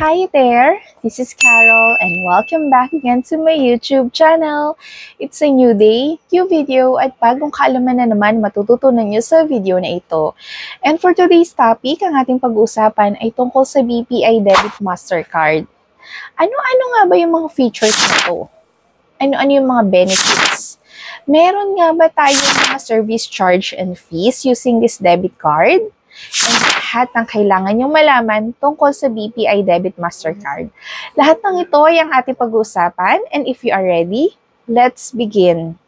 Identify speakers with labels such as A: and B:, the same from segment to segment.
A: Hi there! This is Carol and welcome back again to my YouTube channel. It's a new day, new video at bagong kaalaman na naman matututunan nyo sa video na ito. And for today's topic, ang ating pag-uusapan ay tungkol sa BPI Debit Mastercard. Ano-ano nga ba yung mga features nito? Ano-ano yung mga benefits? Meron nga ba tayong mga service charge and fees using this debit card? And lahat ng kailangan nyong malaman tungkol sa BPI Debit Mastercard. Lahat ng ito ay ang ating pag-uusapan, and if you are ready, let's begin.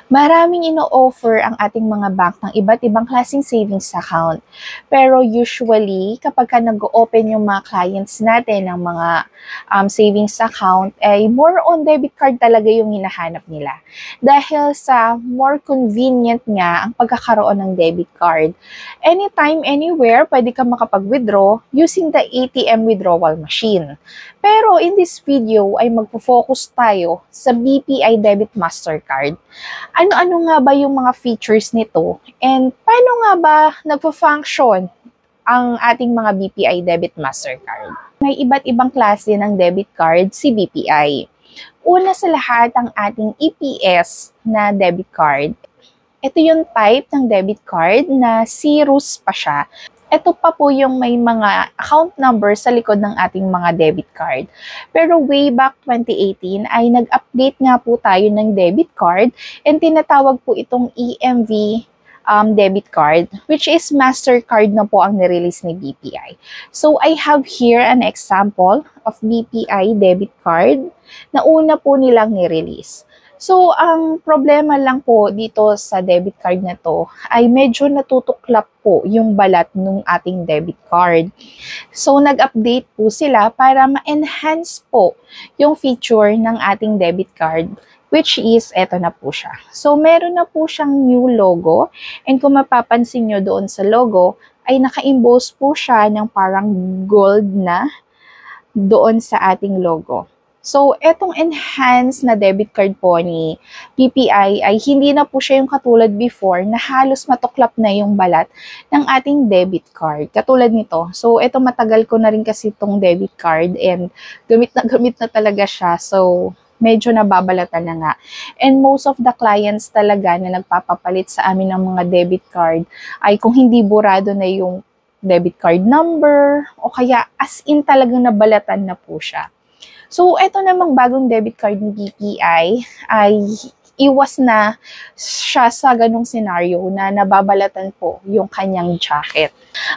A: Maraming ino-offer ang ating mga bank ng iba't ibang klaseng savings account. Pero usually, kapag nag-open yung mga clients natin ng mga savings account, ay more on debit card talaga yung hinahanap nila. Dahil sa more convenient nga ang pagkakaroon ng debit card. Anytime, anywhere, pwede ka makapag-withdraw using the ATM withdrawal machine. Pero in this video ay magpo-focus tayo sa BPI Debit Mastercard. Ano-ano nga ba yung mga features nito? And paano nga ba nagpo-function ang ating mga BPI Debit Mastercard? May iba't ibang klase ng debit card si BPI. Una sa lahat ang ating EPS na debit card. Ito yung type ng debit card na zeros pa siya. Ito pa po yung may mga account number sa likod ng ating mga debit card. Pero way back 2018 ay nag-update nga po tayo ng debit card and tinatawag po itong EMV debit card, which is Mastercard na po ang nirelease ni BPI. So I have here an example of BPI debit card na una po nilang nirelease. So, ang problema lang po dito sa debit card na to ay medyo natutuklap po yung balat ng ating debit card. So, nag-update po sila para ma-enhance po yung feature ng ating debit card, which is, eto na po siya. So, meron na po siyang new logo, and kung mapapansin nyo doon sa logo, ay naka-emboss po siya ng parang gold na doon sa ating logo. So, etong enhanced na debit card po ni BPI ay hindi na po siya yung katulad before na halos matuklap na yung balat ng ating debit card. Katulad nito. So, eto matagal ko na rin kasi itong debit card and gamit na talaga siya. So, medyo nababalatan na nga. And most of the clients talaga na nagpapapalit sa amin ng mga debit card ay kung hindi burado na yung debit card number o kaya as in talagang nabalatan na po siya. So, eto namang bagong debit card ni BPI ay iwas na siya sa ganong senaryo na nababalatan po yung kanyang jacket.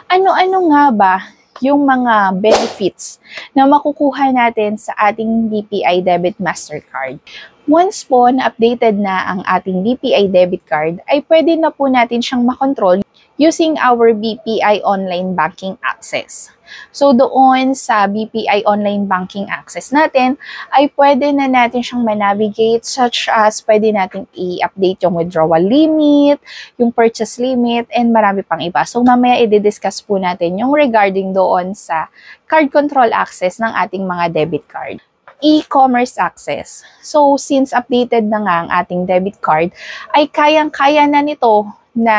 A: Ano-ano nga ba yung mga benefits na makukuha natin sa ating BPI Debit Mastercard? Once po na updated na ang ating BPI debit card, ay pwede na po natin siyang makontrol using our BPI online banking access. So doon sa BPI online banking access natin, ay pwede na natin siyang manavigate such as pwede natin i-update yung withdrawal limit, yung purchase limit, and marami pang iba. So mamaya i-discuss po natin yung regarding doon sa card control access ng ating mga debit card. E-commerce access. So since updated na nga ang ating debit card, ay kayang-kaya na nito na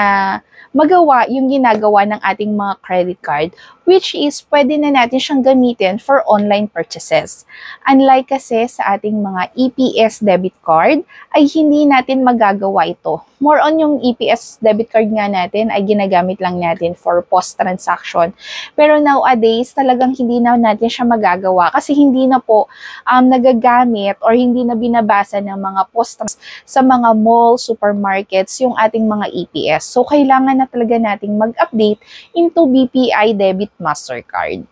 A: magawa yung ginagawa ng ating mga credit card, which is pwede na natin siyang gamitin for online purchases. Unlike kasi sa ating mga EPS debit card, ay hindi natin magagawa ito. More on yung EPS debit card nga natin ay ginagamit lang natin for post-transaction. Pero nowadays, talagang hindi na natin siya magagawa kasi hindi na po nagagamit or hindi na binabasa ng mga post sa mga mall, supermarkets, yung ating mga EPS. So, kailangan na talaga nating mag-update into BPI Debit Mastercard.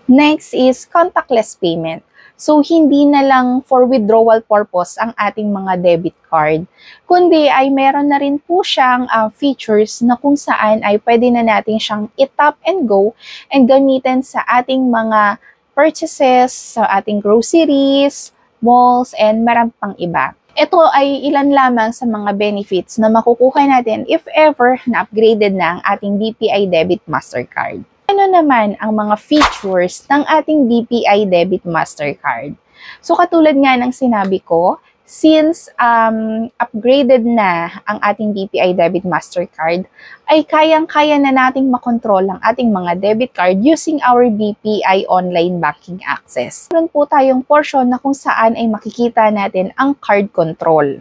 A: Next is contactless payment. So, hindi na lang for withdrawal purpose ang ating mga debit card, kundi ay meron na rin po siyang features na kung saan ay pwede na natin siyang i-tap and go and gamitin sa ating mga purchases, sa ating groceries, malls, and marami pang iba. Ito ay ilan lamang sa mga benefits na makukuha natin if ever na upgraded na ang ating BPI Debit Mastercard. Ano naman ang mga features ng ating BPI Debit Mastercard? So katulad nga ng sinabi ko, Since upgraded na ang ating BPI Debit Mastercard, ay kayang-kaya na nating makontrol ang ating mga debit card using our BPI Online Banking Access. Meron po tayong portion na kung saan ay makikita natin ang card control.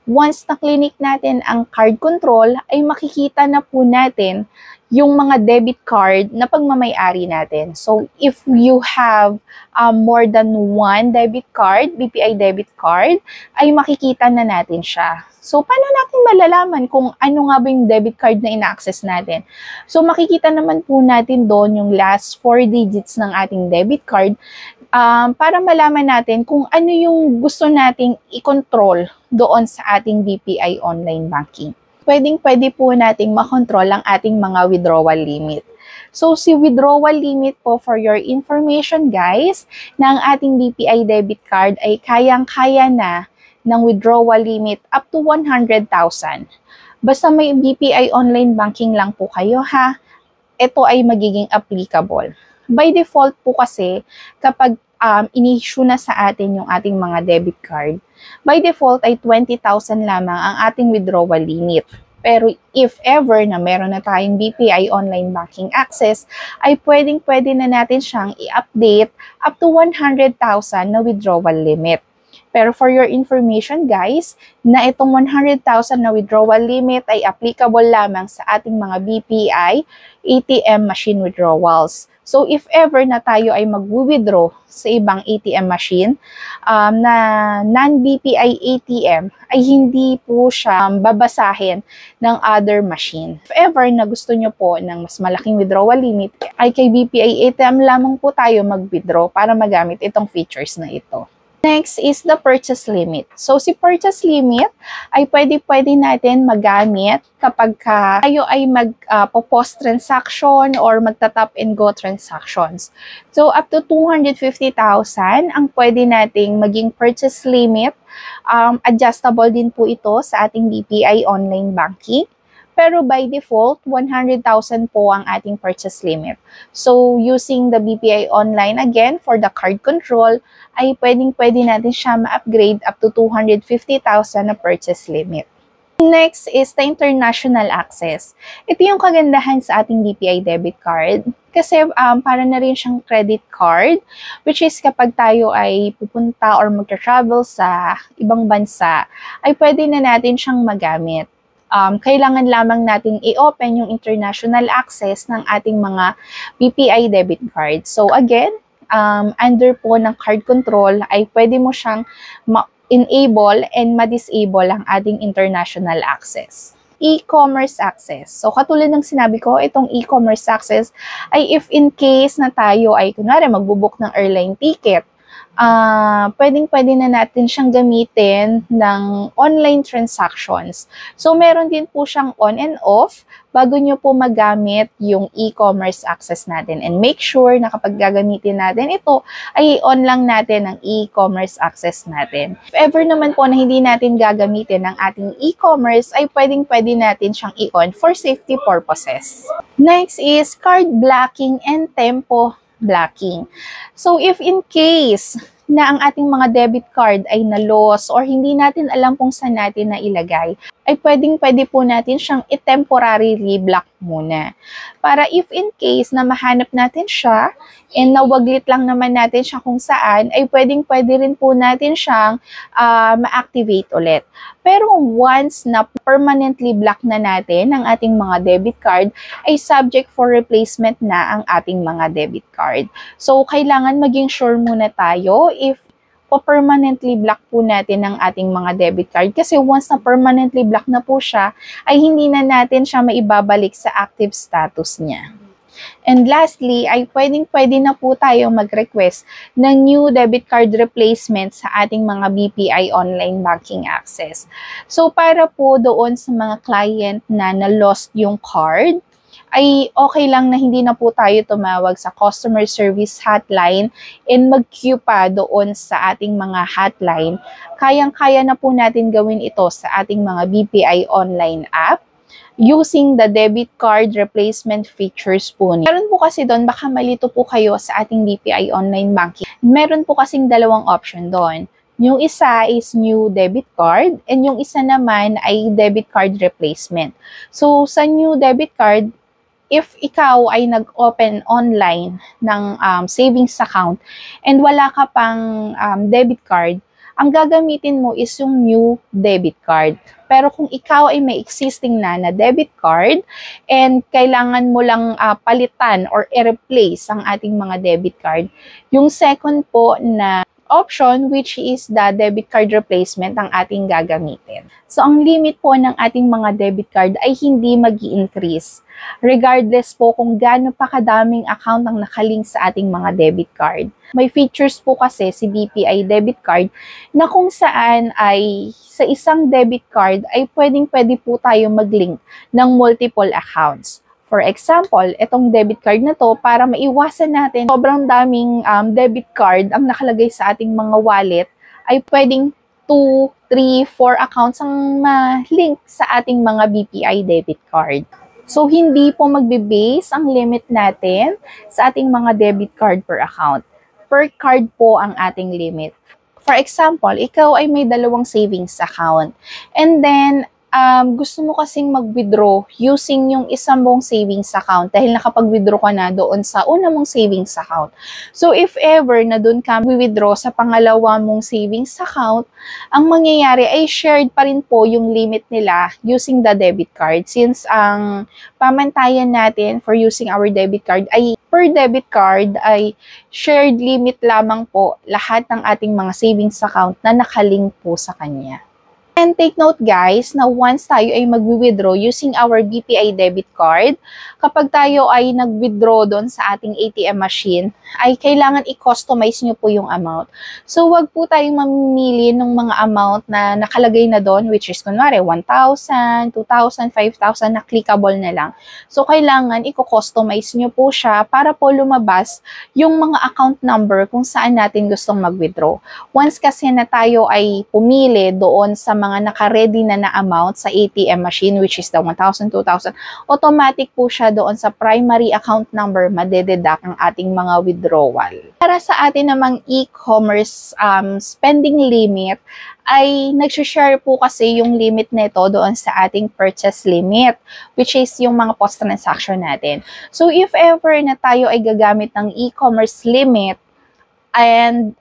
A: Once na-clinic natin ang card control, ay makikita na po natin yung mga debit card na pagmamay-ari natin. So, if you have more than one debit card, BPI debit card, ay makikita na natin siya. So, paano natin malalaman kung ano nga ba yung debit card na ina-access natin? So, makikita naman po natin doon yung last 4 digits ng ating debit card para malaman natin kung ano yung gusto nating i-control doon sa ating BPI online banking. Pwede po nating makontrol ang ating mga withdrawal limit. So, si withdrawal limit po, for your information guys, na ang ating BPI debit card ay kayang-kaya na ng withdrawal limit up to 100,000. Basta may BPI online banking lang po kayo ha, ito ay magiging applicable. By default po kasi, kapag in-issue na sa atin yung ating mga debit card, by default ay 20,000 lamang ang ating withdrawal limit. Pero if ever na meron na tayong BPI online banking access, ay pwedeng-pwede na natin siyang i-update up to 100,000 na withdrawal limit. Pero for your information guys, na itong 100,000 na withdrawal limit ay applicable lamang sa ating mga BPI ATM machine withdrawals. So if ever na tayo ay mag-withdraw sa ibang ATM machine na non-BPI ATM, ay hindi po siya babasahin ng other machine. If ever na gusto nyo po ng mas malaking withdrawal limit, ay kay BPI ATM lamang po tayo mag-withdraw para magamit itong features na ito. Next is the purchase limit. So, si purchase limit ay pwede natin magamit kapag tayo ay mag-pause transaction or magta-tap and go transactions. So, up to 250,000 ang pwede nating maging purchase limit. Adjustable din po ito sa ating BPI online banking. Pero by default, 100,000 po ang ating purchase limit. So, using the BPI Online again for the card control, ay pwede natin siya ma-upgrade up to 250,000 na purchase limit. Next is the international access. Ito yung kagandahan sa ating BPI debit card. Kasi para na rin siyang credit card, which is kapag tayo ay pupunta or mag-travel sa ibang bansa, ay pwede na natin siyang magamit. Kailangan lamang nating i-open yung international access ng ating mga BPI debit card. So again, under po ng card control ay pwede mo siyang ma-enable and ma-disable ang ating international access. E-commerce access. So katulad ng sinabi ko, itong e-commerce access ay if in case na tayo ay kunwari magbubook ng airline ticket, pwede na natin siyang gamitin ng online transactions. So, meron din po siyang on and off bago nyo po magamit yung e-commerce access natin. And make sure na kapag gagamitin natin ito, ay on lang natin ang e-commerce access natin. If ever naman po na hindi natin gagamitin ang ating e-commerce, ay pwede natin siyang i-on for safety purposes. Next is card blocking and tempo blocking. So, if in case na ang ating mga debit card ay na-loss or hindi natin alam kung saan natin na ilagay, ay pwede po natin siyang i-temporarily block muna. Para if in case na mahanap natin siya and nawaglit lang naman natin siya kung saan, ay pwede rin po natin siyang ma-activate ulit. Pero once na permanently block na natin ang ating mga debit card, ay subject for replacement na ang ating mga debit card. So, kailangan maging sure muna tayo if permanently block po natin ang ating mga debit card. Kasi once na permanently block na po siya, ay hindi na natin siya maibabalik sa active status niya. And lastly, ay pwede na po tayo mag-request ng new debit card replacement sa ating mga BPI online banking access. So, para po doon sa mga client na na-lost yung card, ay okay lang na hindi na po tayo tumawag sa customer service hotline and mag-queue pa doon sa ating mga hotline. Kayang-kaya na po natin gawin ito sa ating mga BPI online app using the debit card replacement features po. Meron po kasi doon, baka malito po kayo sa ating BPI online banking. Meron po kasing dalawang option doon. Yung isa is new debit card and yung isa naman ay debit card replacement. So, sa new debit card, if ikaw ay nag-open online ng savings account and wala ka pang debit card, ang gagamitin mo is yung new debit card. Pero kung ikaw ay may existing na debit card and kailangan mo lang palitan or i-replace ang ating mga debit card, yung second po na option, which is the debit card replacement, ang ating gagamitin. So, ang limit po ng ating mga debit card ay hindi mag-i-increase. Regardless po kung gaano pa kadaming account ang nakalink sa ating mga debit card. May features po kasi si BPI debit card na kung saan ay sa isang debit card ay pwedeng-pwede po tayo mag-link ng multiple accounts. For example, itong debit card na to, para maiwasan natin sobrang daming debit card ang nakalagay sa ating mga wallet, ay pwedeng 2, 3, 4 accounts ang ma-link sa ating mga BPI debit card. So, hindi po magbe-base ang limit natin sa ating mga debit card per account. Per card po ang ating limit. For example, ikaw ay may dalawang savings account. And then, gusto mo kasing mag-withdraw using yung isang mong savings account dahil nakapag-withdraw ka na doon sa una mong savings account. So, if ever na doon ka withdraw sa pangalawa mong savings account, ang mangyayari ay shared pa rin po yung limit nila using the debit card since ang pamantayan natin for using our debit card ay per debit card ay shared limit lamang po lahat ng ating mga savings account na nakalink po sa kanya. And take note guys na once tayo ay mag-withdraw using our BPI debit card, kapag tayo ay nag-withdraw doon sa ating ATM machine, ay kailangan i-customize nyo po yung amount. So wag po tayong mamimili ng mga amount na nakalagay na doon, which is kunwari 1,000, 2,000, 5,000 na clickable na lang. So kailangan i-customize nyo po siya para po lumabas yung mga account number kung saan natin gustong mag-withdraw. Once kasi na tayo ay pumili doon sa mga naka-ready na amount sa ATM machine, which is the 1,000, 2,000, automatic po siya doon sa primary account number, madededuct ang ating mga withdrawal. Para sa atin namang e-commerce spending limit, ay nag-share po kasi yung limit nito doon sa ating purchase limit, which is yung mga post-transaction natin. So, if ever na tayo ay gagamit ng e-commerce limit, and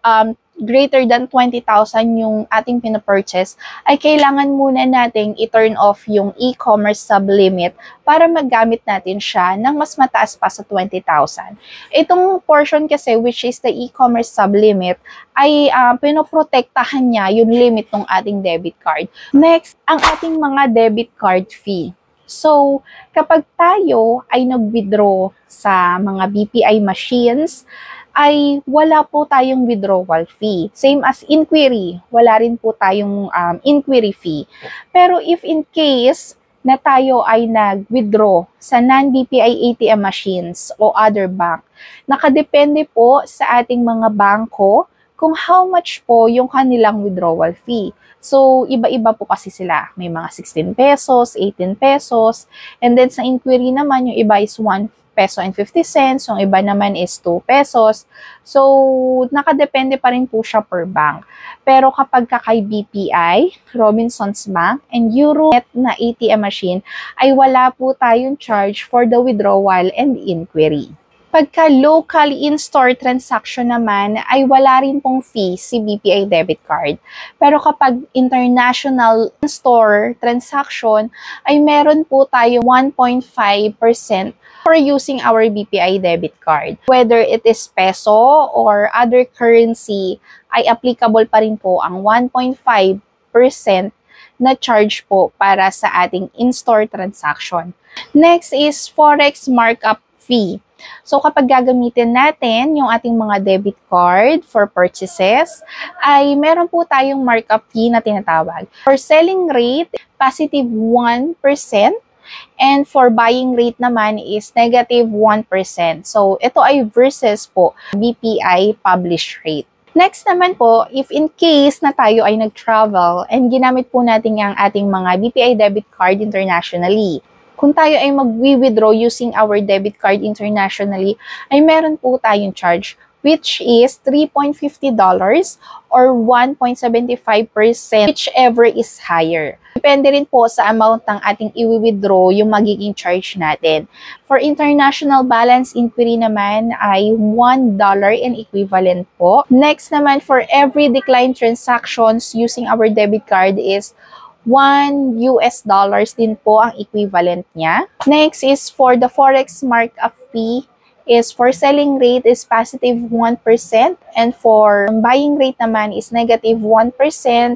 A: greater than 20,000 yung ating pinapurchase, ay kailangan muna nating i-turn off yung e-commerce sublimit para magamit natin siya ng mas mataas pa sa 20,000. Itong portion kasi, which is the e-commerce sublimit, ay pinoprotektahan niya yung limit ng ating debit card. Next, ang ating mga debit card fee. So, kapag tayo ay nag-withdraw sa mga BPI machines, ay wala po tayong withdrawal fee. Same as inquiry, wala rin po tayong inquiry fee. Pero if in case na tayo ay nag-withdraw sa non-BPI ATM machines o other bank, nakadepende po sa ating mga bangko kung how much po yung kanilang withdrawal fee. So, iba-iba po kasi sila. May mga 16 pesos, 18 pesos, and then sa inquiry naman, yung iba is 1 peso and 50 cents, yung iba naman is 2 pesos. So, nakadepende pa rin po siya per bank. Pero kapag kay BPI, Robinsons Bank, and Euronet na ATM machine, ay wala po tayong charge for the withdrawal and inquiry. Pagka local in-store transaction naman, ay wala rin pong fee si BPI debit card. Pero kapag international in-store transaction, ay meron po tayo 1.5% for using our BPI debit card. Whether it is peso or other currency, ay applicable pa rin po ang 1.5% na charge po para sa ating in-store transaction. Next is Forex markup fee. So, kapag gagamitin natin yung ating mga debit card for purchases, ay meron po tayong markup fee na tinatawag. For selling rate, positive 1%. And for buying rate naman is negative 1%. So, ito ay versus po BPI published rate. Next naman po, if in case na tayo ay nag-travel and ginamit po natin ang ating mga BPI debit card internationally, kung tayo ay mag-withdraw using our debit card internationally, ay meron po tayong charge which is $3.50 or 1.75%, whichever is higher. Depende rin po sa amount ng ating i-withdraw yung magiging charge natin. For international balance inquiry naman ay $1 and equivalent po. Next naman, for every declined transactions using our debit card is $1 din po ang equivalent niya. Next is for the forex markup fee is for selling rate is positive 1% and for buying rate naman is negative 1%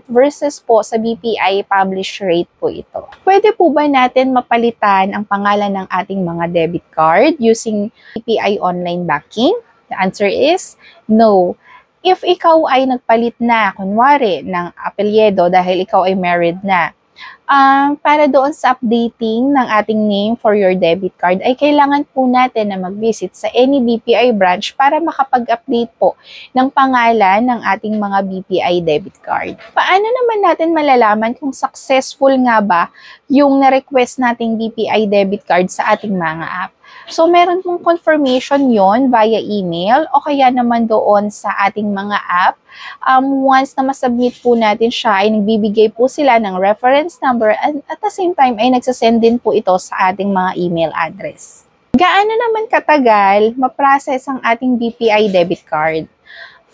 A: versus po sa BPI published rate po ito. Pwede po ba natin mapalitan ang pangalan ng ating mga debit card using BPI online banking? The answer is no. If ikaw ay nagpalit na, kunwari, ng apelyido dahil ikaw ay married na, para doon sa updating ng ating name for your debit card, ay kailangan po natin na mag-visit sa any BPI branch para makapag-update po ng pangalan ng ating mga BPI debit card. Paano naman natin malalaman kung successful nga ba yung na-request nating BPI debit card sa ating mga app? So, meron pong confirmation yon via email o kaya naman doon sa ating mga app. Once na masubmit po natin siya, ay nagbibigay po sila ng reference number and at the same time ay nagsasend din po ito sa ating mga email address. Gaano naman katagal ma-process ang ating BPI debit card?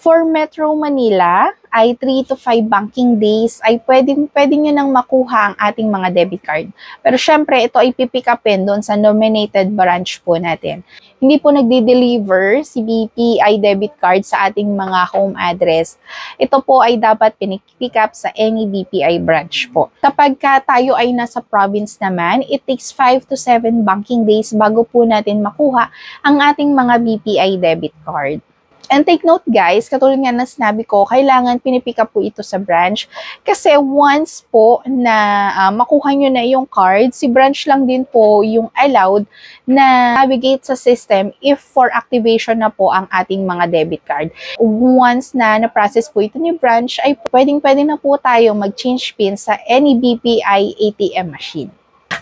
A: For Metro Manila, ay 3 to 5 banking days ay pwede nyo nang makuha ang ating mga debit card. Pero syempre, ito ay pipick upin doon sa nominated branch po natin. Hindi po nagdi-deliver si BPI debit card sa ating mga home address. Ito po ay dapat pinipick up sa any BPI branch po. Kapag tayo ay nasa province naman, it takes 5 to 7 banking days bago po natin makuha ang ating mga BPI debit card. And take note guys, katulad nga na sinabi ko, kailangan pinipick up po ito sa branch. Kasi once po na makuha nyo na yung card, si branch lang din po yung allowed na navigate sa system if for activation na po ang ating mga debit card. Once na na-process po ito ni branch, ay pwedeng-pwede na po tayo mag-change PIN sa any BPI ATM machine.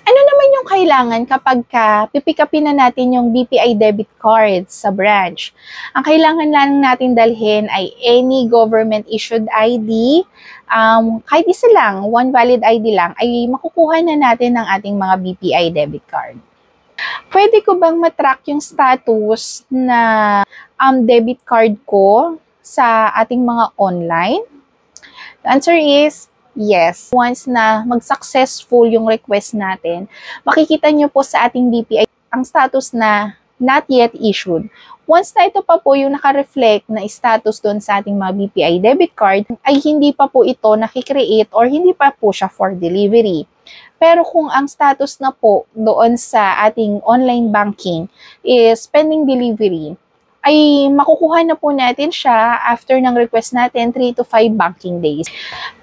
A: Ano naman yung kailangan kapag pipick upin na natin yung BPI debit card sa branch? Ang kailangan lang natin dalhin ay any government issued ID, kahit isa lang, one valid ID lang, ay makukuha na natin ng ating mga BPI debit card. Pwede ko bang matrack yung status na debit card ko sa ating mga online? The answer is yes. Once na mag-successful yung request natin, makikita nyo po sa ating BPI ang status na not yet issued. Once na ito pa po yung naka-reflect na status doon sa ating mga BPI debit card, ay hindi pa po ito nakikreate or hindi pa po siya for delivery. Pero kung ang status na po doon sa ating online banking is pending delivery, ay makukuha na po natin siya after ng request natin 3 to 5 banking days.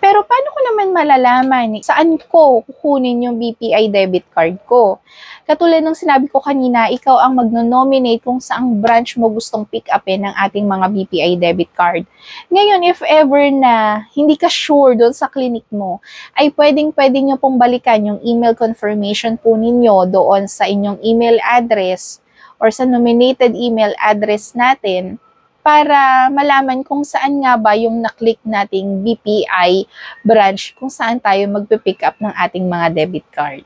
A: Pero paano ko naman malalaman saan ko kukunin yung BPI debit card ko? Katulad ng sinabi ko kanina, ikaw ang magno-nominate kung saang branch mo gustong pick upin ng ating mga BPI debit card. Ngayon, if ever na hindi ka sure doon sa clinic mo, ay pwedeng-pwede nyo pong balikan yung email confirmation po ninyo doon sa inyong email address or sa nominated email address natin para malaman kung saan nga ba yung naklik nating BPI branch kung saan tayo magpipick up ng ating mga debit card.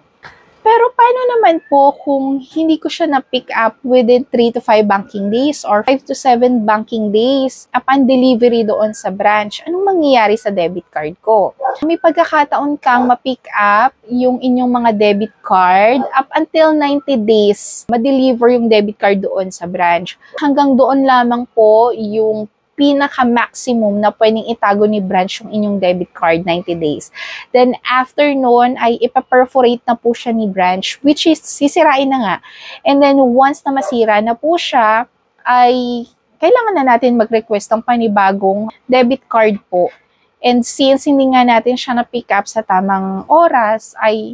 A: Pero paano naman po kung hindi ko siya na-pick up within 3 to 5 banking days or 5 to 7 banking days upon delivery doon sa branch? Anong mangyayari sa debit card ko? May pagkakataon kang ma-pick up yung inyong mga debit card up until 90 days ma-deliver yung debit card doon sa branch. Hanggang doon lamang po yung pinaka-maximum na pwedeng itago ni branch yung inyong debit card, 90 days. Then, after nun, ay ipaperforate na po siya ni branch, which is, sisirain na nga. And then, once na masira na po siya, ay kailangan na natin mag-request ng panibagong debit card po. And since hindi nga natin siya na-pick up sa tamang oras, ay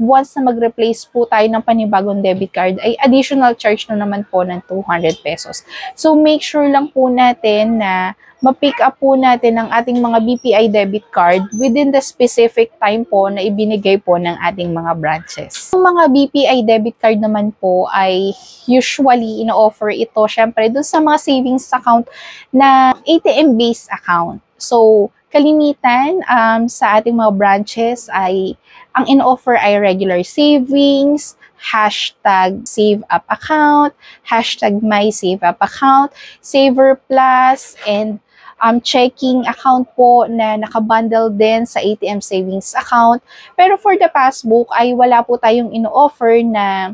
A: once na mag-replace po tayo ng panibagong debit card, ay additional charge na naman po ng 200 pesos. So, make sure lang po natin na ma-pick up po natin ang ating mga BPI debit card within the specific time po na ibinigay po ng ating mga branches. Ang mga BPI debit card naman po ay usually ino-offer ito syempre dun sa mga savings account na ATM-based account. So, kalimitan sa ating mga branches ay ang ino-offer ay regular savings, hashtag save up account, hashtag my save up account, saver plus, and checking account po na nakabundle din sa ATM savings account. Pero for the passbook ay wala po tayong ino-offer na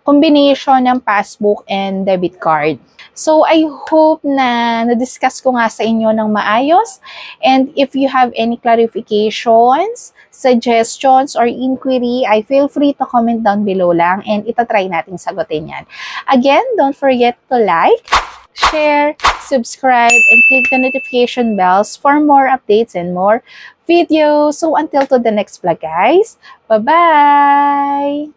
A: combination ng passbook and debit card. So I hope na na-discuss ko nga sa inyo ng maayos. And if you have any clarifications, suggestions, or inquiry, I feel free to comment down below lang and itatry natin sagutin yan. Again, don't forget to like, share, subscribe, and click the notification bells for more updates and more videos. So until to the next vlog, guys. Bye-bye!